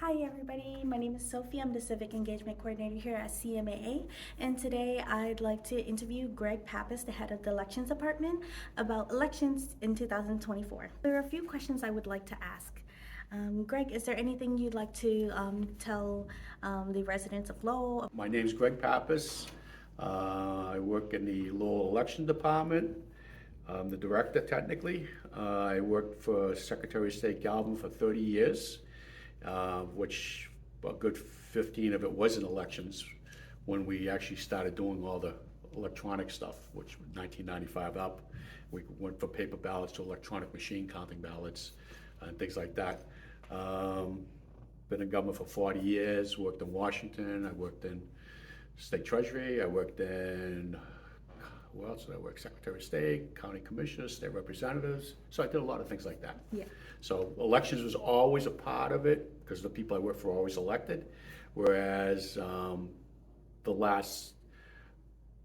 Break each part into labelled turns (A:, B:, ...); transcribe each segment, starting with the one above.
A: Hi everybody, my name is Sophie. I'm the Civic Engagement Coordinator here at CMAA, and today I'd like to interview Greg Pappas, the head of the Elections Department, about elections in 2024. There are a few questions I would like to ask. Greg, is there anything you'd like to tell the residents of Lowell?
B: My name's Greg Pappas. I work in the Lowell Election Department. I'm the director technically. I worked for Secretary of State Galvin for 30 years, which a good 15 of it was in elections when we actually started doing all the electronic stuff, which was 1995 up. We went from paper ballots to electronic machine counting ballots and things like that. Been in government for 40 years, worked in Washington, I worked in State Treasury, I worked in, where else did I work? Secretary of State, county commissioners, state representatives. So I did a lot of things like that.
A: Yeah.
B: So elections was always a part of it because the people I worked for were always elected. Whereas the last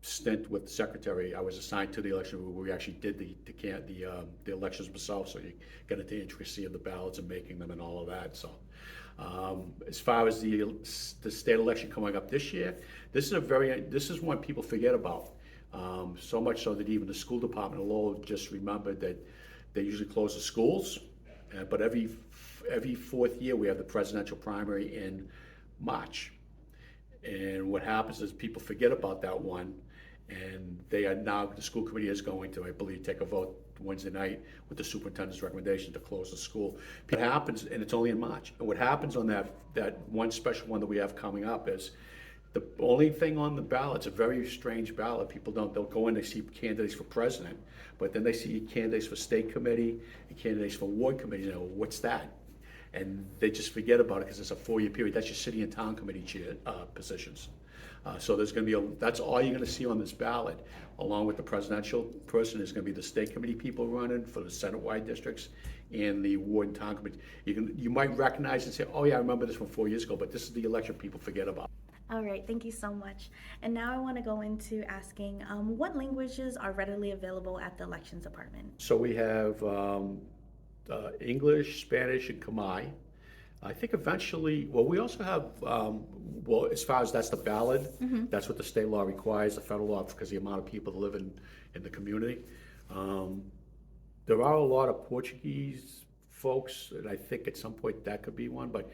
B: stint with the secretary, I was assigned to the election where we actually did the elections myself. So you get into the intricacy of the ballots and making them and all of that. So as far as the state election coming up this year, this is one people forget about. So much so that even the school department of Lowell just remembered that they usually close the schools, but every fourth year we have the presidential primary in March. And what happens is people forget about that one, and the school committee is going to, I believe, take a vote Wednesday night with the superintendent's recommendation to close the school. What happens, and it's only in March, and what happens on that one special one that we have coming up is the only thing on the ballot, it's a very strange ballot. They'll go in, they see candidates for president, but then they see candidates for state committee and candidates for ward committee. You know, what's that? And they just forget about it because it's a 4-year period. That's your city and town committee positions. So there's going to be that's all you're going to see on this ballot, along with the presidential person. Is going to be the state committee people running for the Senate-wide districts and the ward and town committee. You might recognize and say, oh yeah, I remember this from 4 years ago, but this is the election people forget about.
A: All right, thank you so much. And now I want to go into asking what languages are readily available at the Elections Department?
B: So we have English, Spanish, and Khmer. I think eventually, well, we also have, as far as that's the ballot, that's what the state law requires, the federal law, because the amount of people that live in the community. There are a lot of Portuguese folks, and I think at some point that could be one, but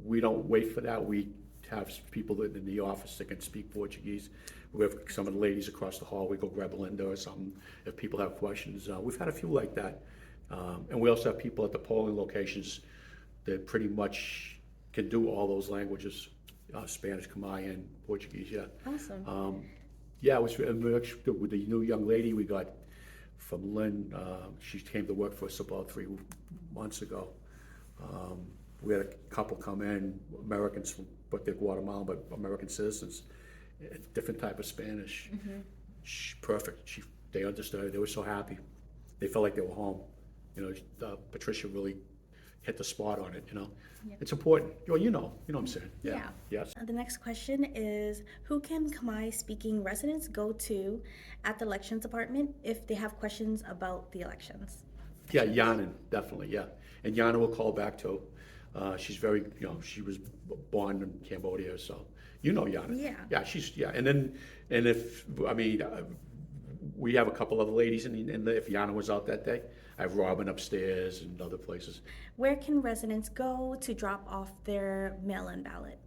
B: we don't wait for that. We have people in the office that can speak Portuguese. We have some of the ladies across the hall. We go grab Linda or something if people have questions. We've had a few like that. And we also have people at the polling locations that pretty much can do all those languages, Spanish, Khmer, and Portuguese, yeah.
A: Awesome.
B: Yeah, it was with the new young lady we got from Lynn. She came to work for us about 3 months ago. We had a couple come in, Americans, but they're Guatemalan, but American citizens, different type of Spanish. Perfect. They understood. They were so happy. They felt like they were home. You know, Patricia really hit the spot on it. You know,
A: Yeah.
B: It's important. Well, you know what I'm saying.
A: Yeah.
B: Yes.
A: The next question is, who can Khmer speaking residents go to at the Elections Department if they have questions about the elections?
B: Yeah, Yanan, definitely. Yeah, and Yana will call back too. She's very, she was born in Cambodia, so Yana.
A: Yeah.
B: Yeah, and if we have a couple other ladies, and if Yana was out that day, I have Robin upstairs and other places.
A: Where can residents go to drop off their mail-in ballot?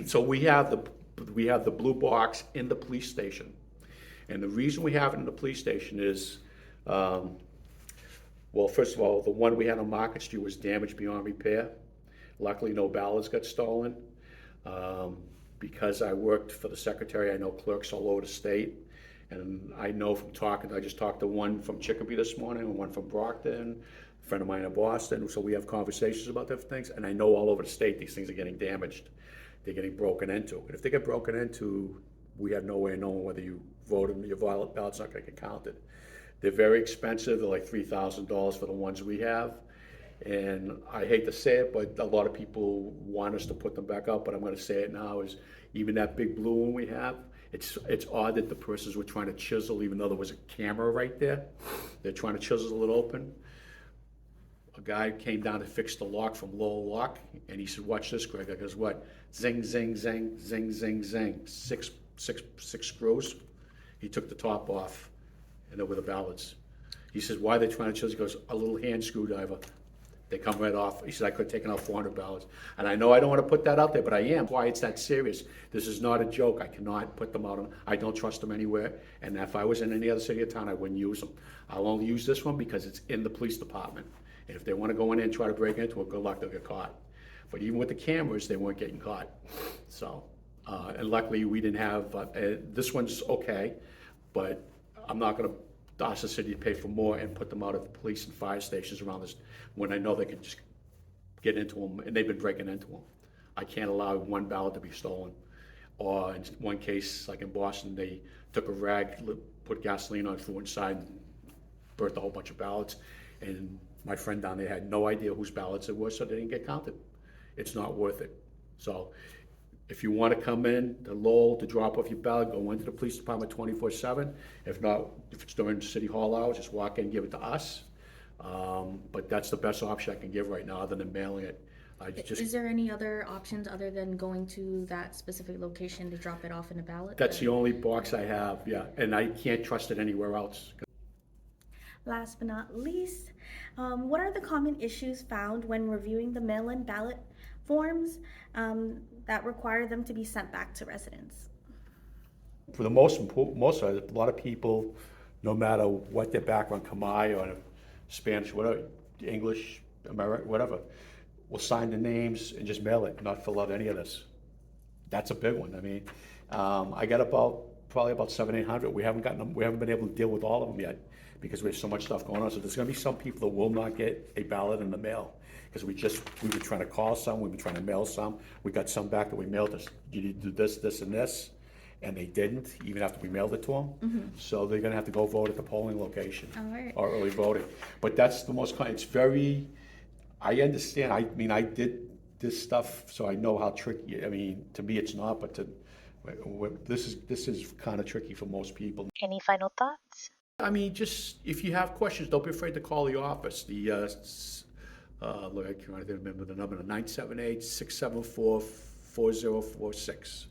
B: So we have the blue box in the police station, and the reason we have it in the police station is, well, first of all, the one we had on Market Street was damaged beyond repair. Luckily, no ballots got stolen. Because I worked for the secretary, I know clerks all over the state. And I know from I just talked to one from Chicopee this morning and one from Brockton, a friend of mine in Boston. So we have conversations about different things. And I know all over the state these things are getting damaged. They're getting broken into. And if they get broken into, we have no way of knowing whether you voted, your ballot's not going to get counted. They're very expensive. They're like $3,000 for the ones we have. And I hate to say it, but a lot of people want us to put them back up, but I'm going to say it now, is even that big blue one we have, it's odd that the persons were trying to chisel, even though there was a camera right there. They're trying to chisel it open. a guy came down to fix the lock from Lowell Lock, and he said, "Watch this, Greg." I goes, "What?" Zing, zing, zing, zing, zing, zing. Six screws. He took the top off, and there were the ballots. He says, "Why are they trying to choose?" He goes, "A little hand screwdriver. They come right off." He said, "I could have taken out 400 ballots." And I know I don't want to put that out there, but I am. Why it's that serious. This is not a joke. I cannot put them out. I don't trust them anywhere. And if I was in any other city or town, I wouldn't use them. I'll only use this one because it's in the police department. And if they want to go in there and try to break into it, good luck, they'll get caught. But even with the cameras, they weren't getting caught. So, and luckily we didn't have, this one's okay, but I'm not going to ask the city to pay for more and put them out at the police and fire stations around this when I know they can just get into them, and they've been breaking into them. I can't allow one ballot to be stolen. Or in one case, like in Boston, they took a rag, put gasoline on it, threw it inside, and burnt a whole bunch of ballots. And my friend down there had no idea whose ballots it was, so they didn't get counted. It's not worth it. So if you want to come in to Lowell to drop off your ballot, go into the police department 24/7. If not, if it's during city hall hours, just walk in and give it to us. But that's the best option I can give right now, other than mailing it.
A: Is there any other options other than going to that specific location to drop it off in a ballot?
B: That's the only box I have, yeah, and I can't trust it anywhere else.
A: Last but not least, what are the common issues found when reviewing the mail-in ballot forms that require them to be sent back to residents?
B: For the most of it, a lot of people, no matter what their background, Khmer or Spanish, whatever, English, American, whatever, will sign the names and just mail it, not fill out any of this. That's a big one. I mean, I got probably about 700-800. We haven't been able to deal with all of them yet because we have so much stuff going on. So there's going to be some people that will not get a ballot in the mail because we've been trying to call some, we've been trying to mail some. We got some back that we mailed us. You need to do this, this, and this. And they didn't, even after we mailed it to them. Mm-hmm. So they're gonna have to go vote at the polling location.
A: All right.
B: Or early voting. But that's the most, it's very, I understand, I mean, I did this stuff, so I know how tricky, I mean, to me it's not, but this is kind of tricky for most people.
C: Any final thoughts?
B: I mean, just, if you have questions, don't be afraid to call the office. Look, I can't remember the number, 978-674-4046.